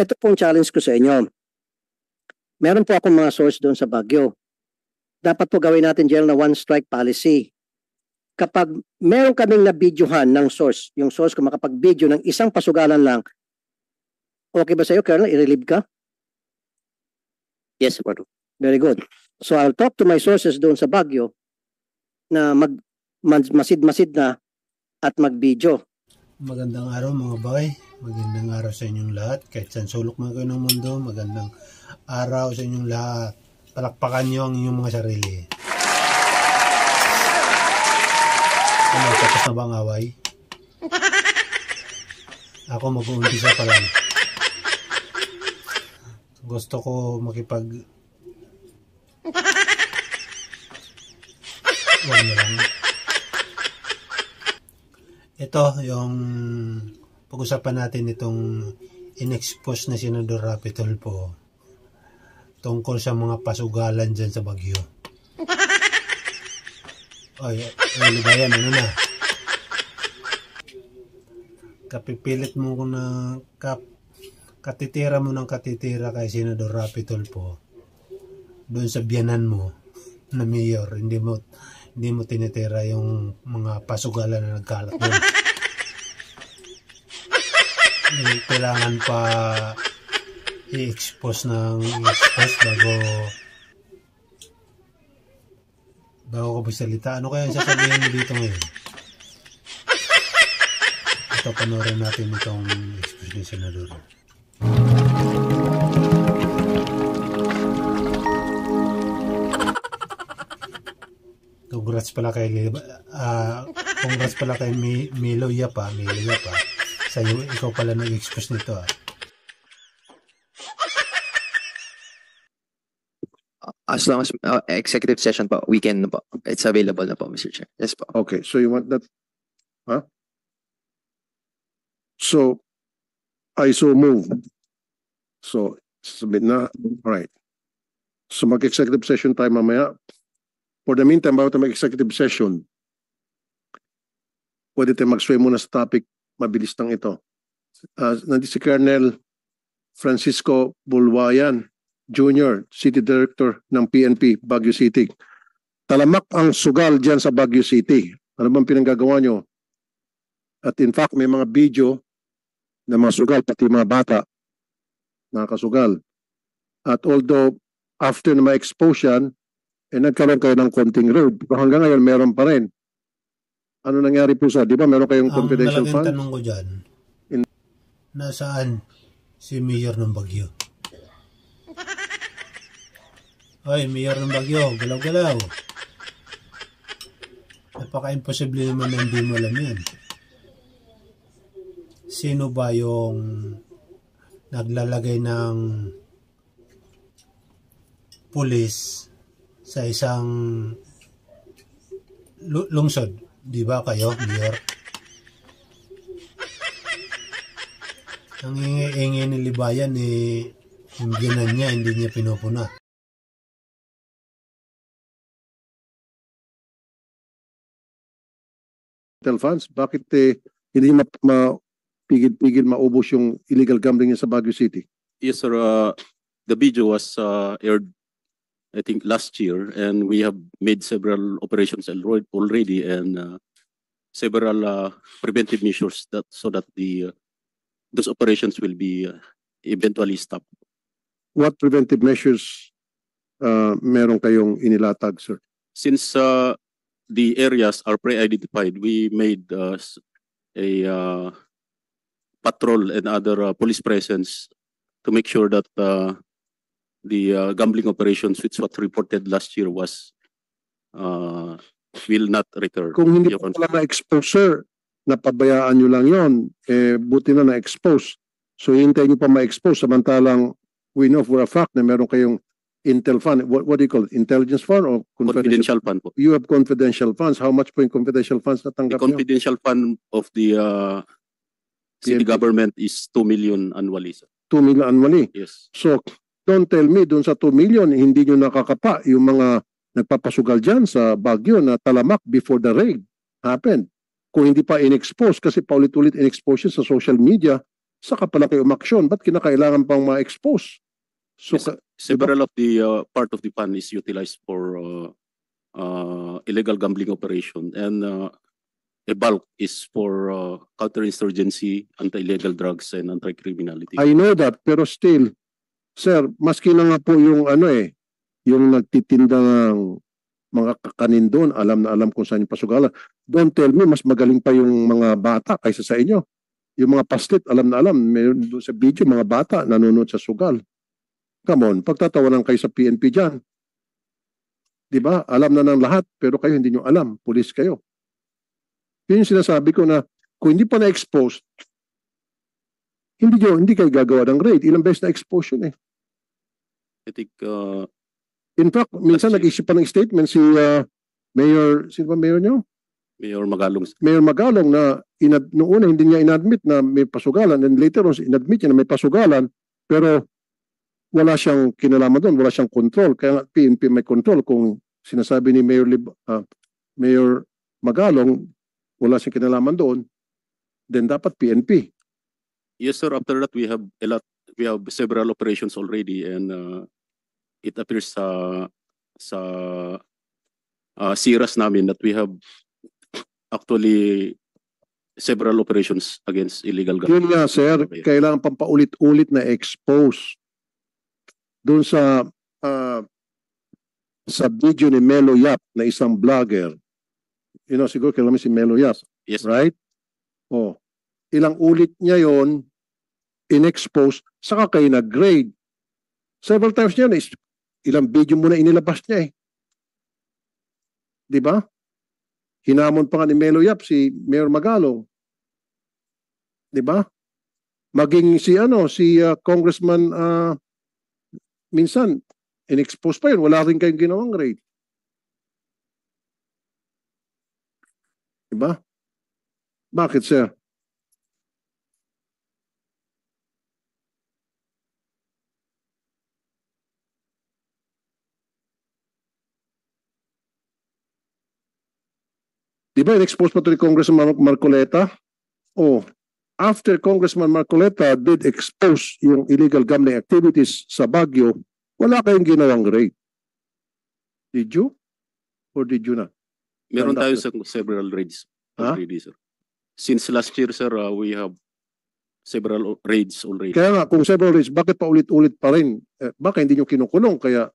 ito pong challenge ko sa inyo. Meron po akong mga source doon sa Baguio. Dapat po gawin natin dyan na one strike policy. Kapag meron kaming na-videohan ng source, yung source ko makapag-video ng isang pasugalan lang, okay ba sa iyo, Colonel? I-relieve ka? Yes, Senator. Very good. So I'll talk to my sources doon sa Baguio na masid-masid na at mag-video. Magandang araw mga bay. Magandang araw sa inyong lahat. Kahit saan sulok man kayo ng mundo, magandang araw sa inyong lahat. Palakpakan nyo ang inyong mga sarili. Ano, tapos na ba ang away? Ako mag-uumpisa pa lang. Gusto ko makipag... Huwag na lang. Ito yung pag-usapan natin itong in-expose na Senador Rapi Tulfo tungkol sa mga pasugalan dyan sa Baguio. Oy, Libayan, ano na? Kapipilit mo ko na katitira mo ng katitira kay Senador Rapi Tulfo doon sa biyanan mo na mayor. Hindi mo tinitira yung mga pasugalan na nagkalat doon. Kailangan pa i-expose bago ko magsalita. Ano kaya sasabihin mo dito ngayon? Ito, panoorin natin itong expose ni Senador. Congrats pala kay Milo Yapa. Sa iyo, ikaw pala nag-expose nito. As long as executive session po, weekend po. It's available na po, Mr. Chair. Yes po. Okay, so you want that? Huh? So, I so move. So, submit na. All right. So, mag-executive session tayo mamaya. For the meantime, bago tayo mag-executive session, pwede tayo mag-sway muna sa topic, mabilis lang ito. Nandito si Colonel Francisco Bulwayan, Jr., City Director ng PNP, Baguio City. Talamak ang sugal dyan sa Baguio City. Ano bang pinanggagawa nyo? At in fact, may mga video na mga sugal, pati mga bata, nakasugal. At although, after na ma-expose yan, nagkaroon kayo ng konting road. Hanggang ngayon, meron pa rin. Ano nangyari po sa, di ba meron kayong confidential fund? Ang tanong ko dyan, nasaan si Mayor ng Baguio? Hoy, Mayor ng Baguio, galaw-galaw. Napaka-imposible naman na hindi mo alam yan. Sino ba yung naglalagay ng pulis sa isang lungsod? Di ba kayo, Mayor? Ang ingi ni Libayan, yung biyanan niya, hindi niya pinupuna. Funds, bakit hindi mapigil-pigil maubos yung illegal gambling niya sa Baguio City? Yes, sir. The video was aired, I think, last year, and we have made several operations already and several preventive measures so that those operations will be eventually stopped. What preventive measures meron kayong inilatag, sir? Since the areas are pre-identified, we made a patrol and other police presence to make sure that the gambling operations, which was reported last year, will not recur. Kung hindi pa pala na-expose, sir, napabayaan nyo lang yon, buti na na-expose. So, hintayin nyo pa ma-expose, samantalang we know for a fact na meron kayong Intel fund. What do you call it? Intelligence fund or confidential fund po? You have confidential funds. How much po yung confidential funds na tanggap nyo? The confidential fund of the city government is 2 million annually, sir. 2 million annually? Yes. So, don't tell me, dun sa 2 million, hindi nyo nakakapa yung mga nagpapasugal dyan sa Baguio na talamak before the raid happened. Kung hindi pa in-expose, kasi paulit-ulit in-expose sa social media, Saka pala kayo umaksyon. Ba't kinakailangan pang ma-expose? So, Yes, several of the part of the fund is utilized for illegal gambling operation, and a bulk is for counterinsurgency, anti-illegal drugs, and anti-criminality. I know that, pero still, sir, maski na nga po yung yung nagtitinda ng mga kakanin doon, alam na alam kung saan yung pasugalan. Don't tell me, mas magaling pa yung mga bata kaysa sa inyo. Yung mga paslit, alam na alam. Meron doon sa video, mga bata nanonood sa sugal. Come on, pagtatawanan kayo sa PNP dyan. Diba? Alam na ng lahat, pero kayo hindi nyo alam. Pulis kayo. Yun yung sinasabi ko na kung hindi pa na-expose, hindi kayo gagawa ng raid. Ilang beses na-expose yun eh. I think In fact, minsan nag-issue pa ng statement si Mayor, sino ba mayor nyo? Mayor Magalong, Mayor Magalong na noong una hindi niya inadmit na may pasugalan and later on inadmit niya na may pasugalan pero wala siyang kinalaman doon, wala siyang control. Kaya nga PNP may control kung sinasabi ni Mayor Magalong wala siyang kinalaman doon, then dapat PNP. yes sir. After that, we have several operations already, and it appears sa SIRAS namin that we have actually several operations against illegal gambling. Yun nga sir, kailangan pang paulit-ulit na expose doon sa video ni Melo Yap na isang vlogger. You know, siguro kailangan si Melo Yap. Yes, Right? Oh, ilang ulit niya yon in-expose, saka kayo nag-grade. Several times niya, ilang video muna inilabas niya eh. Di ba? Hinamon pa nga ni Melo Yap si Mayor Magalong. Di ba? Maging si Congressman minsan in-expose pa yun, wala rin kayong ginawang grade. Di ba? Bakit, sir? Di ba in-expose pa ito ni Congressman Marcoleta? Oh, after Congressman Marcoleta did expose yung illegal gambling activities sa Baguio, wala kayong ginawang grade. Did you? Or did you not? meron tayo Conducted. sa several raids Huh? already, sir. Since last year, sir, we have several raids already. Kaya nga, kung several raids, bakit pa ulit-ulit pa rin? Baka hindi nyo kinukulong, kaya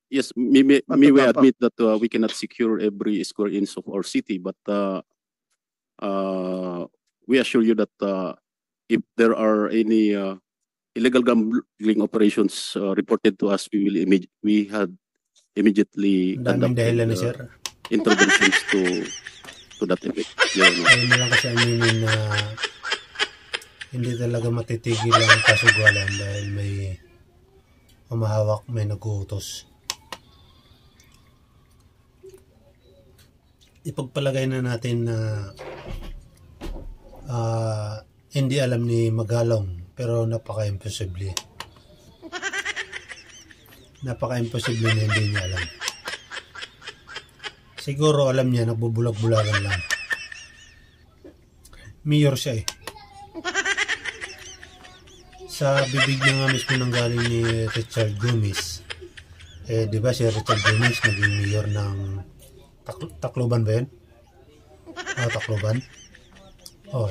Yes, we Matapang. admit that we cannot secure every square inch of our city, but we assure you that if there are any illegal gambling operations reported to us, we had immediately Ang daming dahilan ni sir. interventions to that effect. Your Honor. Ayun na lang kasi aminin na hindi talaga matitigil ang kasugalan dahil may humahawak, may nag-uutos. Ipagpalagay na natin na hindi alam ni Magalong pero napaka-imposible. Napaka-imposible na hindi niya alam. Siguro alam niya, nagbubulag-bulagan lang. Mayor siya eh. Sa bibig niya nga mismo nang galing ni Richard Gomez. Di ba si Richard Gomez naging mayor ng Tacloban ba yun? Tacloban?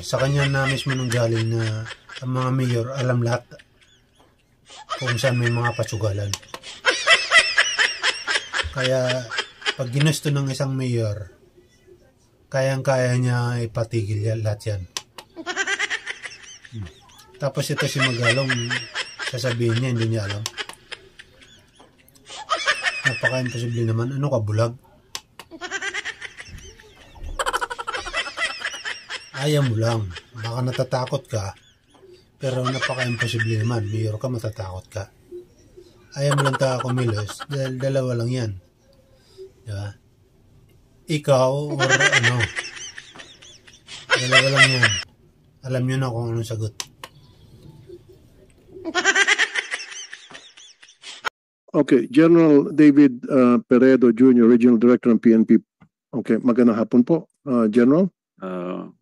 Sa kanya na mismo nang galing na ang mga mayor alam lahat kung saan may mga patsugalan. Kaya pag ginusto ng isang mayor, kayang-kaya niya ipatigil lahat yan. Tapos ito si Magalong, sasabihin niya, hindi niya alam. Napaka-imposible naman. Ano ka, bulag? Ayaw mo lang. Baka natatakot ka, pero napaka-imposible naman. Mayor ka, matatakot ka. Ayaw mo lang kumilos, dahil dalawa lang yan. Diba? Ikaw, or ano, dalawa lang yan. Alam nyo na kung anong sagot. Okay, General David Peredo Jr., Regional Director ng PNP. Okay, magandang hapon po, General.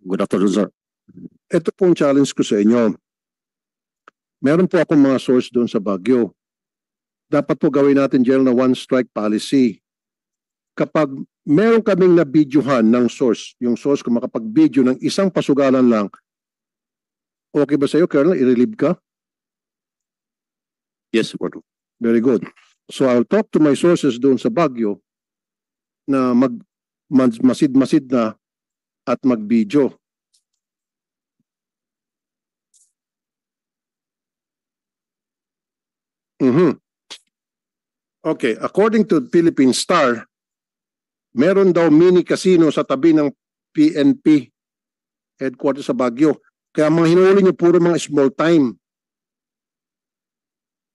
Good afternoon, sir. Ito pong challenge ko sa inyo. Meron po akong mga source doon sa Baguio. Dapat po gawin natin, General, na one strike policy. Kapag meron kaming na-videohan ng source, yung source kung makapag-video ng isang pasugalan lang, okay ba sa'yo, Colonel? I-relieve ka? Yes, Your Honor. Very good. So I'll talk to my sources doon sa Baguio na masid-masid na at mag-video. Okay, according to Philippine Star, meron daw mini casino sa tabi ng PNP headquarters sa Baguio. Kaya mga hinuli niyo puro mga small time.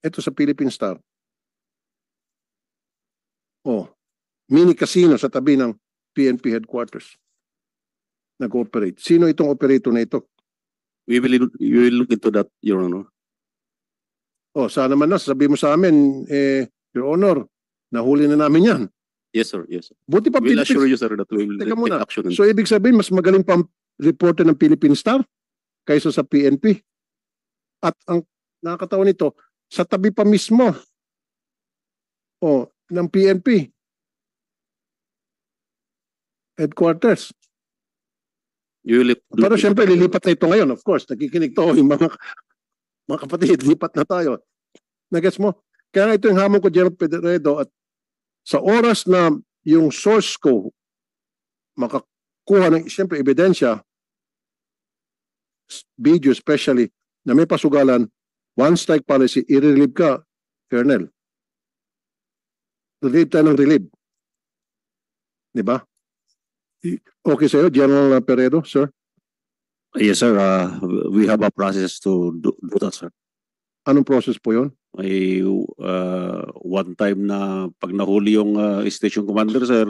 Ito sa Philippine Star. Oh, mini casino sa tabi ng PNP headquarters. Nag-operate. Sino itong operator na ito? We will look into that, Your Honor. Oh, sana man na, sabi mo sa amin, Your Honor, nahuli na namin yan. Yes, sir. Yes, sir. Buti pa We'll Philippines. assure you, sir, that we will Teka take muna. action. So, ibig sabihin, mas magaling pa ang reporter ng Philippine Star kaysa sa PNP. At ang nakakatawa nito, sa tabi pa mismo ng PNP headquarters. You will Pero syempre, lilipat na ito ngayon. Of course, nakikinig to yung mga kapatid, lipat na tayo. Nagets mo? Kaya nga ito yung hamon ko, General Pedredo, at sa oras na yung source ko makakuha ng, syempre, ebidensya, video especially, na may pasugalan, one strike policy, i-relieve ka, Colonel. Relieve tayo ng relieve. Diba? Okay sa'yo, General Peredo, sir? Yes, sir. We have a process to do that, sir. Anong process po yun? May one time na pag nahuli yung station commander, sir,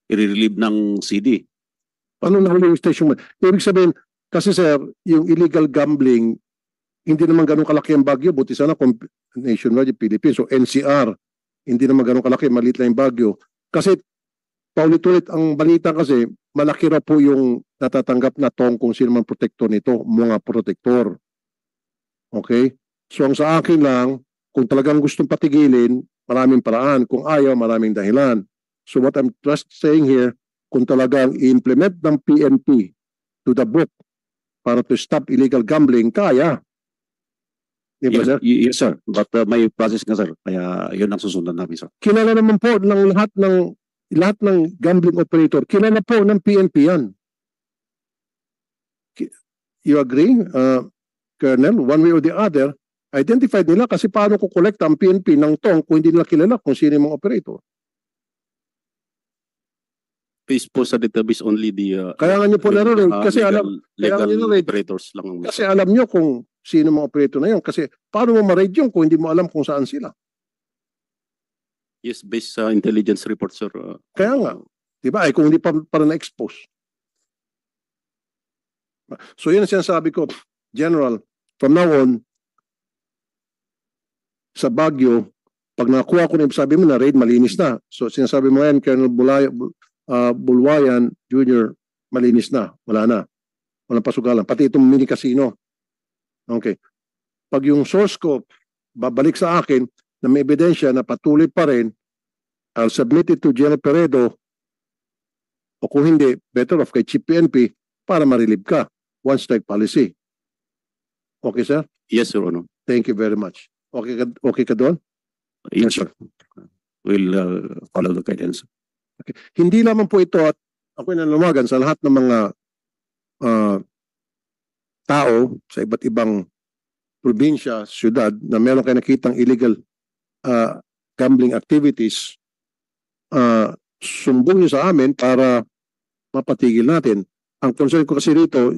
i-relieve ng CD. Anong nahuli yung station? Ibig sabihin, kasi sir, yung illegal gambling, hindi naman ganun kalaki ang Baguio, buti sana nationwide yung Philippines. So NCR, hindi naman ganun kalaki, maliit lang yung Baguio. Kasi paulit-ulit ang balita kasi, malaki na po yung natatanggap na tong kung sino man protektor nito, mga protektor. Okay? So ang sa akin lang, kung talagang gustong patigilin, maraming paraan. Kung ayaw, maraming dahilan. So what I'm just saying here, kung talagang i-implement ng PNP to the book para to stop illegal gambling, kaya. Di ba, sir? Yes, sir. But may process nga, sir. Kaya yun ang susundan namin, sir. Kilala naman po ng lahat ng gambling operator, kilala po ng PNP yan. You agree, Colonel? One way or the other, identified nila kasi paano ko collect ang PNP ng tong kung hindi nila kilala kung sino yung mga operator. Based po sa database only the Kaya nga nyo po narinig, kasi legal nyo narinig, operators lang ang kasi alam nyo kung sino mga operator na yun. Kasi paano mo ma-raid yun kung hindi mo alam kung saan sila? yes, based sa intelligence report, sir. Kaya nga. Diba? Ay, kung hindi pa para na-expose. So yun ang sinasabi ko, General, from now on, sa Baguio, pag nakuha ko na sabi mo na raid, malinis na. So sinasabi mo yan, Colonel Bulwayan Jr., malinis na. Wala na. Walang pasugalan. Pati itong mini casino. Okay. Pag yung source ko, babalik sa akin na may ebidensya na patuloy pa rin, I'll submit it to General Peredo o kung hindi, better off kay Chief PNP para ma-relieve ka. One strike policy. Okay, sir? Yes, Your Honor. Thank you very much. Okay ka doon? Yes, sir. We'll follow the guidance. Okay. Hindi lamang po ito at ako nananawagan sa lahat ng mga tao sa iba't ibang probinsya, syudad na meron kayo nakitang illegal gambling activities, sumbong nyo sa amin para mapatigil natin. Ang concern ko kasi rito,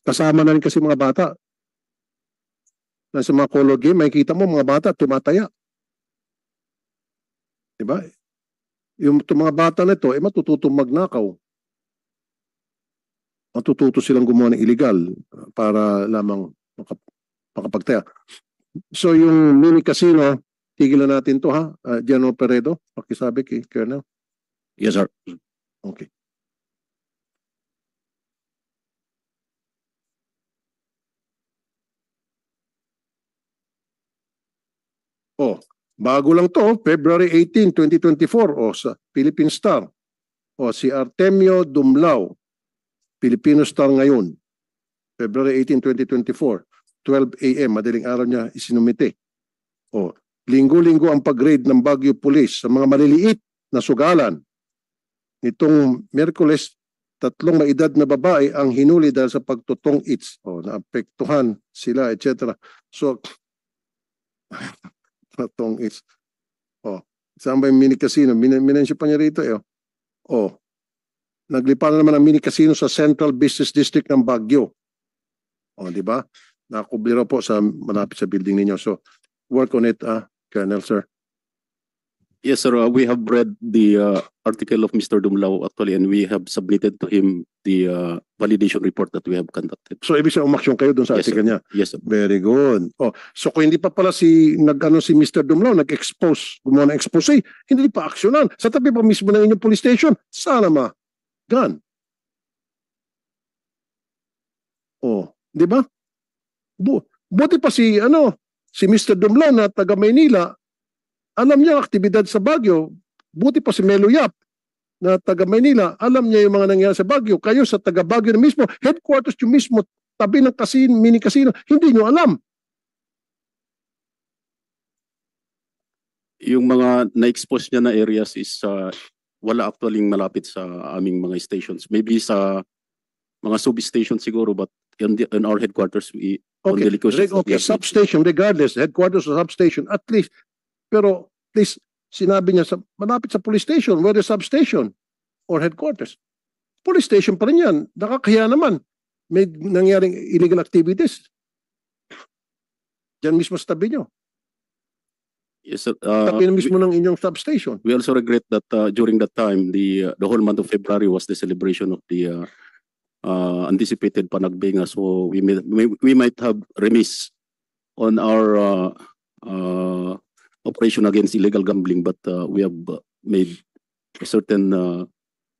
kasama na rin kasi mga bata. Nasa mga color game, makikita mo mga bata tumataya. Diba? Yung mga bata na ito, matututong magnakaw. Matututo silang gumawa ng illegal para lamang makapagtaya. So yung mini casino, tigilan natin to ha, General Peredo, pakisabi kay Colonel. Yes, sir. Okay. Oh, bago lang to, February 18, 2024, sa Philippine Star. Si Artemio Dumlao, Filipino Star ngayon, February 18, 2024, 12 a.m., madaling araw niya isinumite. Linggo-linggo ang pag-raid ng Baguio Police sa mga maliliit na sugalan. Nitong Miyerkules, 3 maedad na babae ang hinuli dahil sa pagtutong its. Naapektuhan sila, etc. So, patong its. Saan ba yung mini casino? Minensyo pa niya rito eh. Naglipa na naman ang mini casino sa Central Business District ng Baguio. Di ba? Nakubli po sa malapit sa building ninyo. So, work on it, Colonel, sir. Yes, sir. We have read the article of Mr. Dumlao actually, and we have submitted to him the validation report that we have conducted. So, ibig sabihin, umaksyon kayo doon sa Yes, article sir. niya? Yes, sir. Very good. So kung hindi pa pala si Mr. Dumlao nag-expose, gumawa ng expose, hindi pa aksyonan. Sa tabi pa mismo ng inyong police station, sana ma-gun. Di ba? Buti pa si Mr. Dumlao na taga Maynila, alam niya ang aktibidad sa Baguio. Buti pa si Melo Yap na taga Maynila, alam niya yung mga nangyayari sa Baguio. Kayo sa taga Baguio na mismo, headquarters yung mismo, tabi ng mini casino, hindi nyo alam. Yung mga na-expose niya na areas is wala actually malapit sa aming mga stations. Maybe sa mga sub-stations siguro, but in our headquarters, we Okay, substation, regardless, headquarters or substation, at least, pero at least sinabi niya malapit sa police station, whether substation or headquarters. Police station pa rin yan. Nakakahiya naman. May nangyaring illegal activities. Diyan mismo sa tabi nyo. Yes, sir. Tabi mismo ng inyong substation. We also regret that during that time, the whole month of February was the celebration of the anticipated Panagbenga. So we might have remiss on our operation against illegal gambling, but we have made a certain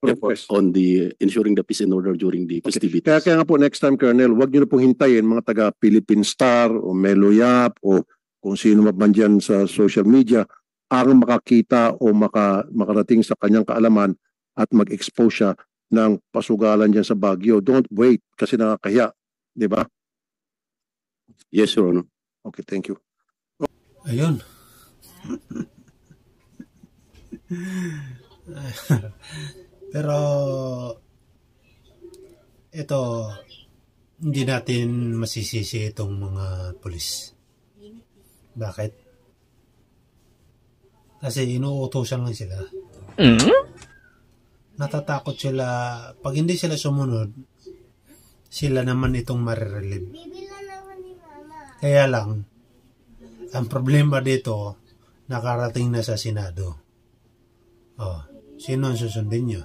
effort on the ensuring the peace and order during the festivities. Kaya nga po next time, Colonel, huwag nyo na pong hintayin mga taga Philippine Star o Melo Yap o kung sino man dyan sa social media ang makakita o makarating sa kanyang kaalaman at mag-expose siya ng pasugalan dyan sa Baguio. Don't wait kasi nakakahiya. Di ba? Yes, Your Honor. Okay, thank you. Ayun. Pero ito, hindi natin masisisi itong mga pulis. Bakit? Kasi inuutosan lang sila. Natatakot sila. Pag hindi sila sumunod, sila naman itong marirelieve. Kaya lang, ang problema dito, nakarating na sa Senado. Sino ang susundin nyo?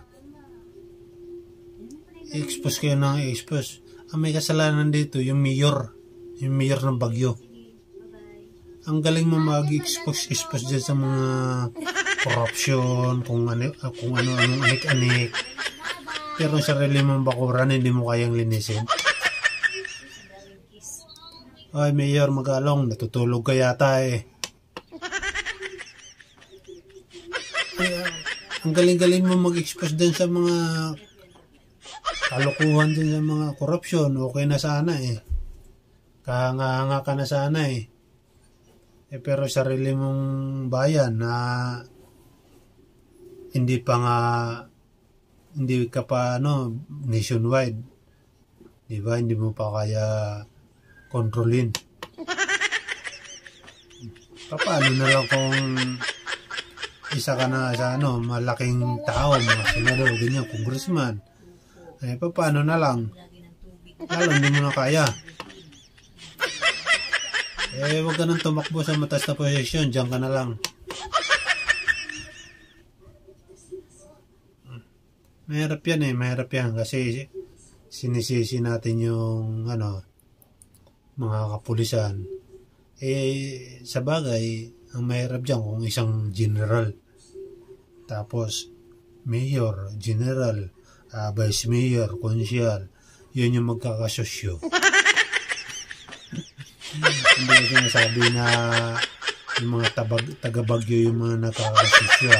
I-expose kayo ng i-expose. Ang may kasalanan dito, yung mayor ng Baguio. Ang galing mo mag-expose dyan sa mga corruption, kung ano-anong anik-anik. Pero sa sarili mong bakuran, hindi mo kayang linisin. Ay, Mayor, Magalong, natutulog ka yata eh. Ang galing-galing mo mag-expose din sa mga kalokohan din sa mga corruption. Okay na sana eh. Kahanga-hanga ka na sana eh. Pero sarili mong bayan na hindi ka pa nationwide. Diba? Hindi mo pa kaya kontrolin. Paano na lang kung isa ka na sa malaking tao, mga senador, ganyan, congressman. Paano na lang? Lalo hindi mo na kaya. Huwag ka nang tumakbo sa mataas na posisyon, diyan ka na lang. Mahirap yan kasi sinisisi natin yung mga kapulisan. Sa bagay, ang mahirap dyan kung isang general, tapos mayor, general, vice mayor, konsyal, yun yung magkakasosyo. Hindi ko sinasabi na yung mga taga-Bagyo, yung mga nakakasisya.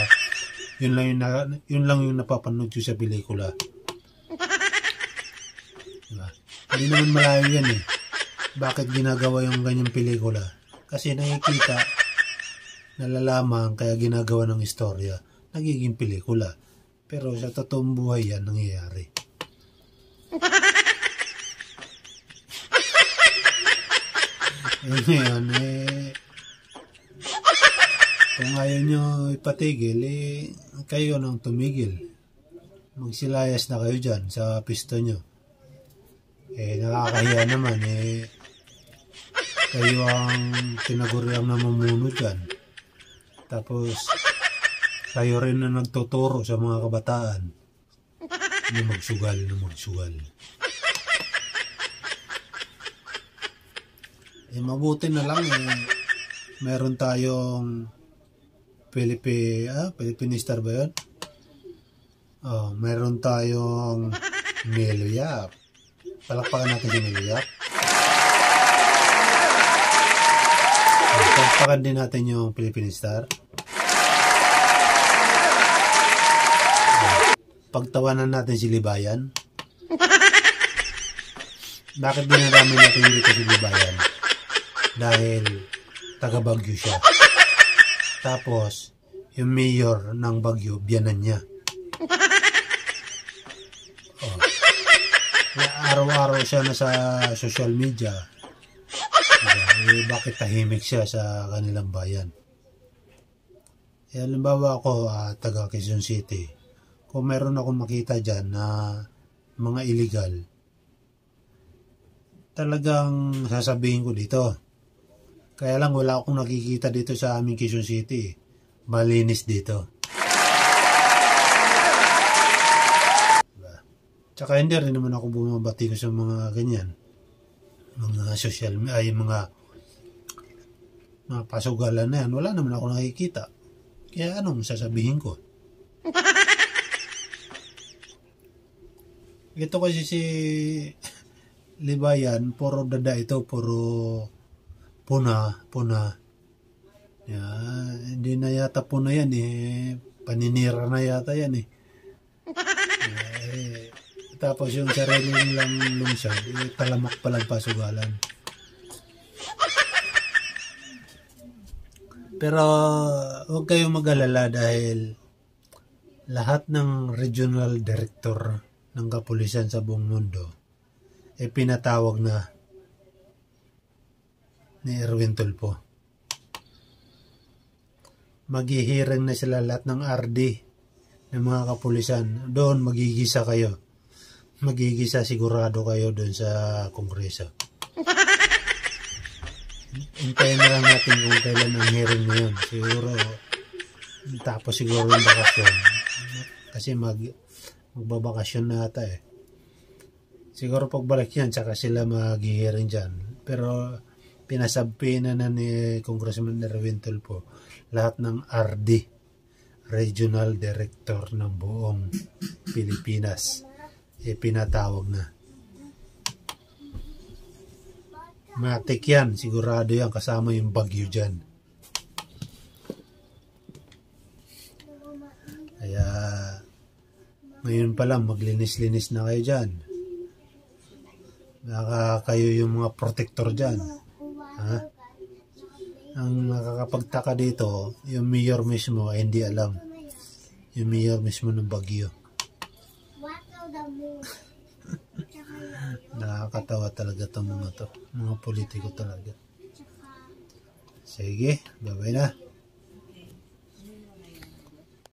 Yun lang yung napapanood ko sa pelikula. Diba? Hindi naman malayo yan eh. Bakit ginagawa yung ganyang pelikula? Kasi nakikita, nalalaman, kaya ginagawa ng istorya, nagiging pelikula. Pero sa totoong buhay yan nangyayari. Ngayon, kung ayaw nyo ipatigil, kayo nang tumigil. Magsilayas na kayo dyan sa pisto nyo. Nakakahiya naman, kayo ang tinaguriang namumuno dyan. Tapos, kayo rin na nagtuturo sa mga kabataan na magsugal. Mabuti na lang meron tayong Philippine Star ba yun? Meron tayong Melo Yap. Palakpakan natin si Melo Yap. Palakpakan din natin yung Philippine Star. Pagtawanan natin si Libayan. Bakit dinadami natin dito si Libayan? Dahil taga Bagyo siya. Tapos, yung mayor ng Bagyo, biyanan niya. Araw-araw siya na sa social media. Bakit tahimik siya sa kanilang bayan? Halimbawa ako, taga Quezon City. Kung meron akong makita dyan na mga illegal, talagang sasabihin ko dito. Kaya lang wala akong nakikita dito sa aming Quezon City. Malinis dito. Diba? Tsaka hindi rin naman ako bumabati ko sa mga ganyan. Mga social, mga pasugalan na yan. Wala naman ako nakikita. Kaya anong sasabihin ko? Ito kasi si Libayan, puro dada ito, puro puna. Hindi na yata puna yan paninira na yata yan tapos yung sarili nilang lungsod, talamak palang pasugalan. Pero huwag kayong mag-alala dahil lahat ng regional director ng kapulisan sa buong mundo pinatawag na ni Erwin Tulfo. Maghihiring na sila lahat ng RD ng mga kapulisan. Doon magigisa kayo. Magigisa sigurado kayo doon sa Kongreso. Hintayin na lang natin kung kailan ang hearing na yun. Siguro, tapos siguro yung bakasyon. Kasi magbabakasyon na ata Siguro pagbalik yan, tsaka sila mag-hearing dyan. Pero pinasabpi na ni Congressman Erwin Tulfo lahat ng RD, Regional Director ng buong Pilipinas, pinatawag na. Matik yan, sigurado yan, kasama yung Bagyo dyan. Kaya ngayon pa lang maglinis-linis na kayo dyan. Baka kayo yung mga protector dyan. Ang nakakapagtaka dito, yung mayor mismo ay hindi alam. Yung mayor mismo ng Bagyo. Nakakatawa talaga itong mga to. Mga politiko talaga. Sige, bye-bye na.